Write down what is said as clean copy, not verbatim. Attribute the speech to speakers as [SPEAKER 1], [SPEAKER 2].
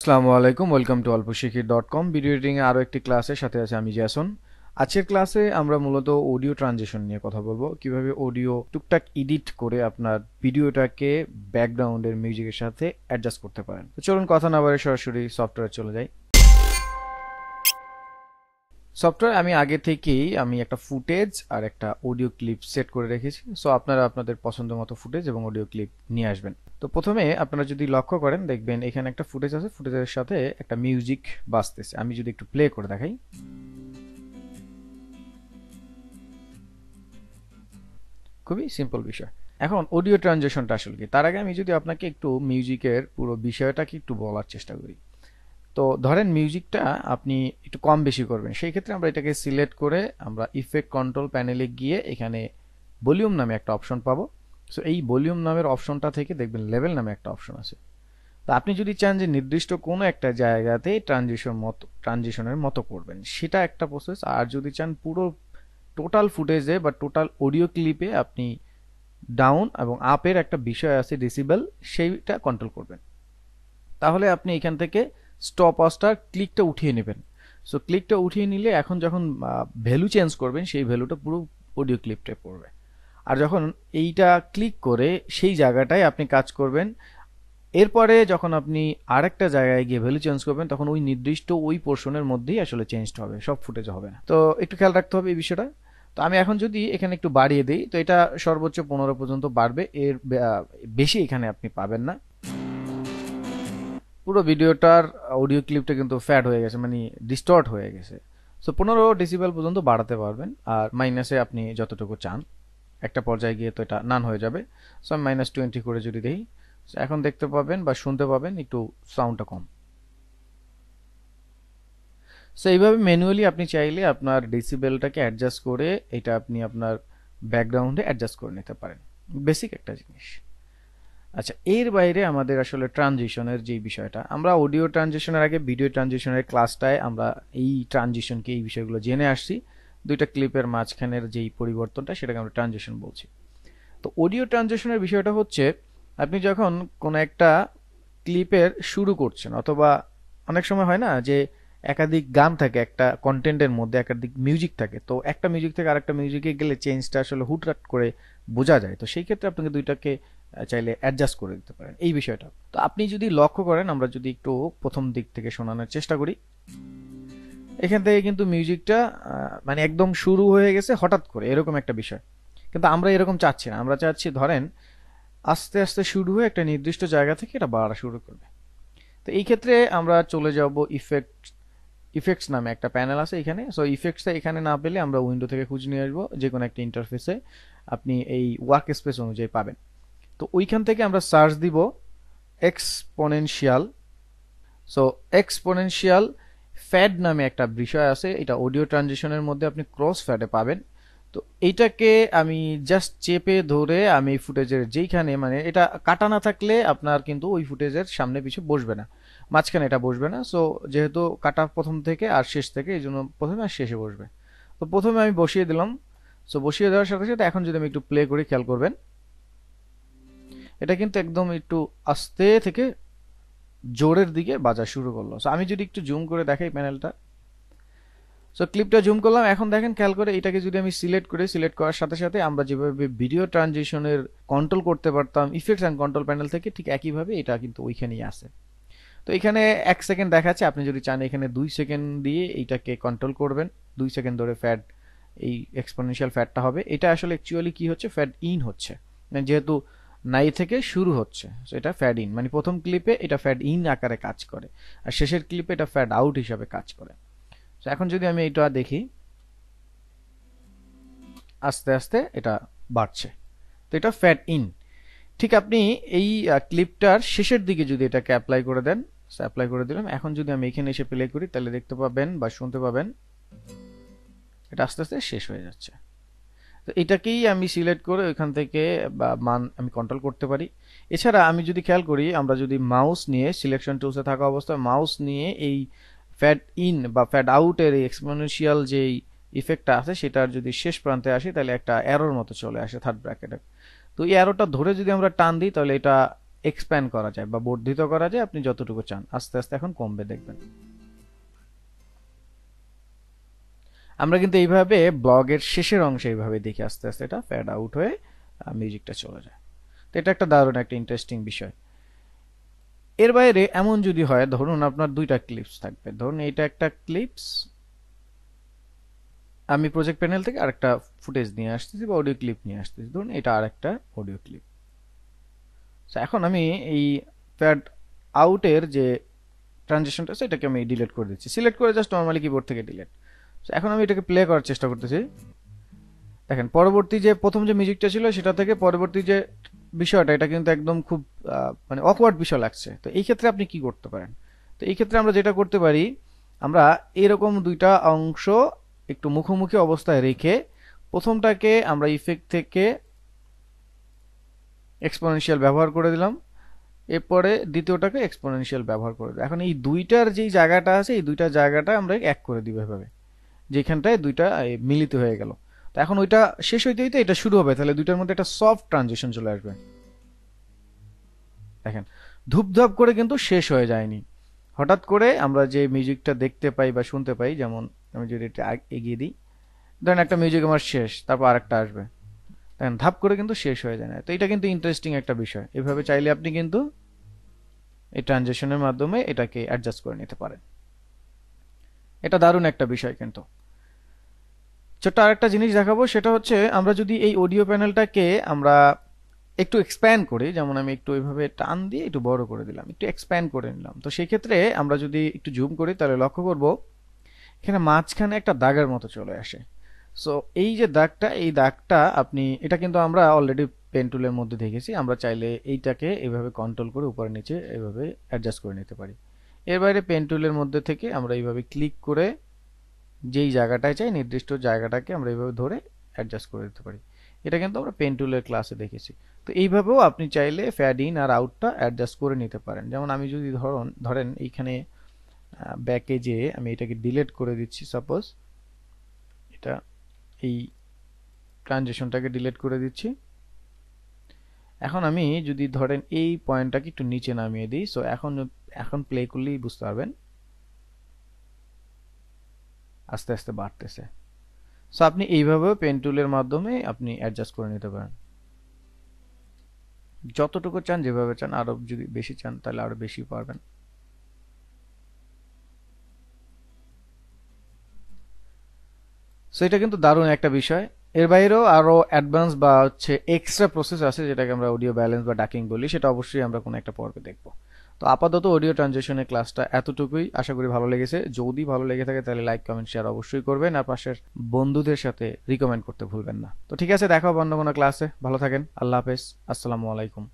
[SPEAKER 1] আসসালামু আলাইকুম, welcome to alpashikir.com। Video editing এর আরো একটি ক্লাসের সাথে আছে আমি জ্যাসন। আজকের ক্লাসে আমরা মূলত অডিও ট্রানজিশন নিয়ে কথা বলবো, কিভাবে অডিও টুকটাক এডিট করে আপনার ভিডিওটাকে ব্যাকগ্রাউন্ডের মিউজিকের সাথে অ্যাডজাস্ট করতে পারেন। তো চলুন কথা না বাড়িয়ে সরাসরি সফটওয়্যারে চলে যাই। সফটওয়্যার আমি আগে থেকেই একটা ফুটেজ আর একটা অডিও ক্লিপ সেট করে রেখেছি। সো আপনারা আপনাদের পছন্দ মতো ফুটেজ এবং অডিও ক্লিপ নিয়ে আসবেন। তো প্রথমে আপনারা যদি লক্ষ্য করেন, দেখবেন এখানে একটা ফুটেজ আছে, ফুটেজের সাথে একটা মিউজিক বাজতেছে। আমি যদি একটু প্লে করে দেখাই, খুবই সিম্পল বিষয়। এখন অডিও ট্রানজিশনটা আসলে কি, তার আগে আমি যদি আপনাকে একটু মিউজিকের পুরো বিষয়টাকে একটু বলার চেষ্টা করি। তো ধরেন মিউজিকটা আপনি একটু কম বেশি করবেন, সেই ক্ষেত্রে আমরা এটাকে সিলেক্ট করে আমরা ইফেক্ট কন্ট্রোল প্যানেলে গিয়ে এখানে ভলিউম নামে একটা অপশন পাবো। সো এই ভলিউম নামের অপশনটা থেকে দেখবেন লেভেল নামে একটা অপশন আছে। তো আপনি যদি চান যে নির্দিষ্ট কোনো একটা জায়গাতে ট্রানজিশনের মতো করবেন, সেটা একটা প্রসেস। আর যদি চান পুরো টোটাল ফুটেজে বা টোটাল অডিও ক্লিপে আপনি ডাউন এবং আপের একটা বিষয় আছে ডেসিবেল, সেইটা কন্ট্রোল করবেন, তাহলে আপনি এখান থেকে স্টপ ওয়াচটার ক্লিকটা উঠিয়ে নেবেন। সো ক্লিকটা উঠিয়ে নিলে এখন যখন ভ্যালু চেঞ্জ করবেন, সেই ভ্যালুটা পুরো অডিও ক্লিপটায় পড়বে। আর যখন এইটা ক্লিক করে সেই জায়গাটায় আপনি কাজ করবেন, এরপরে যখন আপনি আরেকটা জায়গায় গিয়ে ভ্যালু চেঞ্জ করবেন, তখন ওই নির্দিষ্ট ওই পোর্শনের মধ্যেই আসলে চেঞ্জটা হবে, সব ফুটেজ হবে না। তো একটু খেয়াল রাখতে হবে এই বিষয়টা। তো আমি এখন যদি এখানে একটু বাড়িয়ে দিই, তো এটা সর্বোচ্চ 15 পর্যন্ত বাড়বে, এর বেশি এখানে আপনি পাবেন না। পুরো ভিডিওটার অডিও ক্লিপটা কিন্তু ফ্যাড হয়ে গেছে, মানে ডিস্টর্ট হয়ে গেছে। সো 15 ডেসিবেল পর্যন্ত বাড়াতে পারবেন, আর মাইনাসে আপনি যতটুকু চান। একটা পর্যায়ে গিয়ে তো এটা নান হয়ে যাবে। সো আমি -20 করে যদি দেই, এখন দেখতে পাবেন বা শুনতে পাবেন একটু সাউন্ডটা কম। সো এইভাবে ম্যানুয়ালি আপনি চাইলে আপনার ডেসিবেলটাকে অ্যাডজাস্ট করে এটা আপনি আপনার ব্যাকগ্রাউন্ডে অ্যাডজাস্ট করে নিতে পারেন। বেসিক একটা জিনিস। আচ্ছা, এর বাইরে আমাদের আসলে ট্রানজিশনের যে বিষয়টা, আমরা অডিও ট্রানজিশনের আগে ভিডিও ট্রানজিশনের ক্লাসটায় আমরা এই ট্রানজিশনকে, এই বিষয়গুলো জেনে আসছি। দুইটা ক্লিপের মাঝখানের যেই পরিবর্তনটা, সেটাকে আমরা ট্রানজিশন বলছি। তো অডিও ট্রানজিশনের বিষয়টা হচ্ছে, আপনি যখন কোনো একটা ক্লিপের শুরু করছেন, অথবা অনেক সময় হয় না যে একাধিক গান থাকে একটা কন্টেন্টের মধ্যে, একাধিক মিউজিক থাকে, তো একটা মিউজিক থেকে আরেকটা মিউজিকে গেলে চেঞ্জটা আসলে হুটহাট করে বোঝা যায়। তো সেই ক্ষেত্রে আপনাকে দুইটাকে চাইলে অ্যাডজাস্ট করে দিতে পারেন এই বিষয়টা। তো আপনি যদি লক্ষ্য করেন, আমরা যদি একটু প্রথম দিক থেকে শোনানোর চেষ্টা করি, এখান থেকে কিন্তু মিউজিকটা মানে একদম শুরু হয়ে গেছে হঠাৎ করে, এরকম একটা বিষয়। কিন্তু আমরা এরকম চাচ্ছি না, আমরা চাচ্ছি ধরেন আস্তে আস্তে শুরু হয়ে একটা নির্দিষ্ট জায়গা থেকে এটা বাড়া শুরু করবে। তো এই ক্ষেত্রে আমরা চলে যাব ইফেক্টস নামে একটা প্যানেল আছে এখানে। সো ইফেক্টসটা এখানে না পেলে আমরা উইন্ডো থেকে খুঁজে নিয়ে আসবো, যে কোনো একটা ইন্টারফেসে আপনি এই ওয়ার্ক স্পেস অনুযায়ী পাবেন। তো ওইখান থেকে আমরা সার্চ দিব এক্সপোনেনশিয়াল। সো এক্সপোনেনশিয়াল ফ্যাড নামে একটা বিষয় আছে, এটা অডিও ট্রানজিশনের মধ্যে আপনি ক্রস ফ্যাডে পাবেন। তো এইটাকে আমি জাস্ট চেপে ধরে আমি ফুটেজের যেইখানে, মানে এটা কাটা না থাকলে আপনার কিন্তু ওই ফুটেজের সামনে পিছু বসবে না, মাঝখানে এটা বসবে না। সো যেহেতু কাটা প্রথম থেকে আর শেষ থেকে, এই জন্য প্রথমে আর শেষে বসবে। তো প্রথমে আমি বসিয়ে দিলাম। সো বসিয়ে দেওয়ার সাথে সাথে এখন যদি আমি একটু প্লে করি, খেয়াল করবেন এটা কিন্তু একদম একটু আস্তে থেকে জোরের দিকে বাজা শুরু করলো। সো আমি যদি একটু জুম করে দেখাই প্যানেলটা, সো ক্লিপটা জুম করলাম, এখন দেখেন খেয়াল করে, এটাকে যদি আমি সিলেক্ট করি, সিলেক্ট করার সাথে সাথে আমরা যেভাবে ভিডিও ট্রানজিশনের কন্ট্রোল করতে পারতাম ইফেক্টস অ্যান্ড কন্ট্রোল প্যানেল থেকে, ঠিক একইভাবে এটা কিন্তু ওইখানেই আছে। তো এখানে 1 সেকেন্ড দেখাচ্ছে, আপনি যদি চান এখানে 2 সেকেন্ড দিয়ে এইটাকে কন্ট্রোল করবেন। 2 সেকেন্ড ধরে ফ্যাড, এই এক্সপোনেনশিয়াল ফ্যাডটা হবে। এটা আসলে অ্যাকচুয়ালি কি হচ্ছে, ফ্যাড ইন হচ্ছে, মানে যেহেতু নাই থেকে শুরু হচ্ছে, তো এটা ফ্যাড ইন, মানে প্রথম ক্লিপে এটা ফ্যাড ইন আকারে কাজ করে, আর শেষের ক্লিপে এটা ফ্যাড আউট হিসাবে কাজ করে। তো এখন যদি আমি এটা দেখি, আস্তে আস্তে এটা বাড়ছে, তো এটা ফ্যাড ইন। ঠিক আপনি এই ক্লিপটার শেষের দিকে যদি এটাকে অ্যাপ্লাই করে দেন, অ্যাপ্লাই করে দিলাম, এখন যদি আমি এখানে এসে প্লে করি, তাহলে দেখতে পাবেন বা শুনতে পাবেন এটা আস্তে আস্তে শেষ হয়ে যাচ্ছে। তো এটাকেই আমি সিলেক্ট করে ওইখান থেকে বা মান আমি কন্ট্রোল করতে পারি। এছাড়া আমি যদি খেয়াল করি, আমরা যদি মাউস নিয়ে সিলেকশন টুলসে থাকা অবস্থায় মাউস নিয়ে এই ফ্যাড ইন বা ফ্যাড আউটের এই এক্সপোনেনশিয়াল যেই ইফেক্টটা আছে, সেটার যদি শেষ প্রান্তে আসি, তাহলে একটা অ্যারোর মতো চলে আসে থার্ড ব্র্যাকেটে। তো এই অ্যারোটা ধরে যদি আমরা টান দিই, তাহলে এটা এক্সপ্যান্ড করা যায় বা বর্ধিত করা যায় আপনি যতটুকু চান। আস্তে আস্তে এখন কমবে দেখবেন। আমরা কিন্তু এইভাবে ব্লগের শেষের অংশে এইভাবে দেখি আস্তে আস্তে এটা ফ্যাড আউট হয়ে মিউজিকটা চলে যায়। তো এটা একটা দারুণ একটা ইন্টারেস্টিং বিষয়। এর বাইরে এমন যদি হয় ধরুন আপনার দুইটা ক্লিপস থাকবে, ধরুন এইটা একটা ক্লিপস, আমি প্রজেক্ট প্যানেল থেকে আরেকটা ফুটেজ নিয়ে আসতেছি বা অডিও ক্লিপ নিয়ে আসতেছি, ধরুন এটা আরেকটা অডিও ক্লিপ। এখন আমি এই ফ্যাড আউটের যে ট্রানজিশনটা আছে এটাকে আমি ডিলিট করে দিচ্ছি, সিলেক্ট করে জাস্ট নর্মালি কিবোর্ড থেকে ডিলিট। এখন আমি এটাকে প্লে করার চেষ্টা করতেছি। দেখেন পরবর্তী যে প্রথম যে মিউজিকটা ছিল সেটা থেকে পরবর্তী যে বিষয়টা এটা কিন্তু একদম খুব মানে অকওয়ার্ড বিষয় লাগছে। তো এই ক্ষেত্রে আপনি কি করতে পারেন? তো এই ক্ষেত্রে আমরা যেটা করতে পারি, আমরা এরকম দুইটা অংশ একটু মুখোমুখি অবস্থায় রেখে প্রথমটাকে আমরা ইফেক্ট থেকে এক্সপোনেনশিয়াল ব্যবহার করে দিলাম, এরপরে দ্বিতীয়টাকে এক্সপোনেনশিয়াল ব্যবহার করে দিলাম। এখন এই দুইটার যেই জায়গাটা আছে এই দুইটা জায়গাটা আমরা এক করে দিব এভাবে, যেখানটায় দুইটা মিলিত হয়ে গেল। তো এখন ওইটা শেষ হইতে হইতে এটা শুরু হবে, তাহলে দুইটার মধ্যে একটা সফট ট্রানজিশন চলে আসবে। দেখেন ধূপধাপ করে কিন্তু শেষ হয়ে যায়নি, হঠাৎ করে আমরা যে মিউজিকটা দেখতে পাই বা শুনতে পাই, যেমন আমি যদি এটা এগিয়ে দিই, ধরেন একটা মিউজিক আমার শেষ, তারপর আরেকটা আসবে, দেখেন ধাপ করে কিন্তু শেষ হয়ে যায় না। তো এটা কিন্তু ইন্টারেস্টিং একটা বিষয়। এভাবে চাইলে আপনি কিন্তু এই ট্রানজিশনের মাধ্যমে এটাকে অ্যাডজাস্ট করে নিতে পারেন। এটা দারুণ একটা বিষয়। কিন্তু ছোট্ট আরেকটা জিনিস দেখাবো, সেটা হচ্ছে আমরা যদি এই অডিও প্যানেলটাকে আমরা একটু এক্সপ্যান্ড করি, যেমন আমি একটু এইভাবে টান দিয়ে একটু বড় করে দিলাম, একটু এক্সপ্যান্ড করে নিলাম, তো সেই ক্ষেত্রে আমরা যদি একটু জুম করি তাহলে লক্ষ্য করব এখানে মাঝখানে একটা দাগের মতো চলে আসে। সো এই যে দাগটা, এই দাগটা আপনি, এটা কিন্তু আমরা অলরেডি পেন টুলের মধ্যে দেখেছি, আমরা চাইলে এইটাকে এইভাবে কন্ট্রোল করে উপরে নিচে এইভাবে অ্যাডজাস্ট করে নিতে পারি। এর বাইরে পেন টুলের মধ্যে থেকে আমরা এইভাবে ক্লিক করে যেই জায়গাটায় চাই নির্দিষ্ট জায়গাটাকে আমরা এইভাবে ধরে অ্যাডজাস্ট করে দিতে পারি। এটা কিন্তু আমরা পেন টুলের ক্লাসে দেখেছি। তো এইভাবেও আপনি চাইলে ফ্যাড ইন আর আউটটা অ্যাডজাস্ট করে নিতে পারেন। যেমন আমি যদি ধরেন এইখানে ব্যাকে যে আমি এটাকে ডিলিট করে দিচ্ছি, সাপোজ এটা এই ট্রানজিশনটাকে ডিলিট করে দিচ্ছি। এখন আমি যদি ধরেন এই পয়েন্টটাকে একটু নিচে নামিয়ে দিই, সো এখন প্লে করলেই বুঝতে পারবেন আস্তে আস্তে বাড়তেছে। সো আপনি এইভাবে পেন টুলের মাধ্যমে আপনি অ্যাডজাস্ট করে নিতে পারেন যতটুকু চান, যেভাবে চান। আরো যদি বেশি চান তাহলে আরো বেশি পারবেন। সো এটা কিন্তু দারুণ একটা বিষয়। এর বাইরেও আরো অ্যাডভান্স বা হচ্ছে এক্সট্রা প্রসেস আছে যেটাকে আমরা অডিও ব্যালেন্স বা ডাকিং বলি, সেটা অবশ্যই আমরা কোনো একটা পর্বে দেখবো। তো আপাতত অডিও ট্রানজিশনের ক্লাসটা এতটুকুই, আশা করি ভালো লেগেছে। যদি ভালো লেগে থাকে তাহলে লাইক কমেন্ট শেয়ার অবশ্যই করবেন, আর পাশের বন্ধুদের সাথে রিকমেন্ড করতে ভুলবেন না। তো ঠিক আছে, দেখা হবে অন্য কোনো ক্লাসে। ভালো থাকেন, আল্লাহ হাফেজ, আসসালামু আলাইকুম।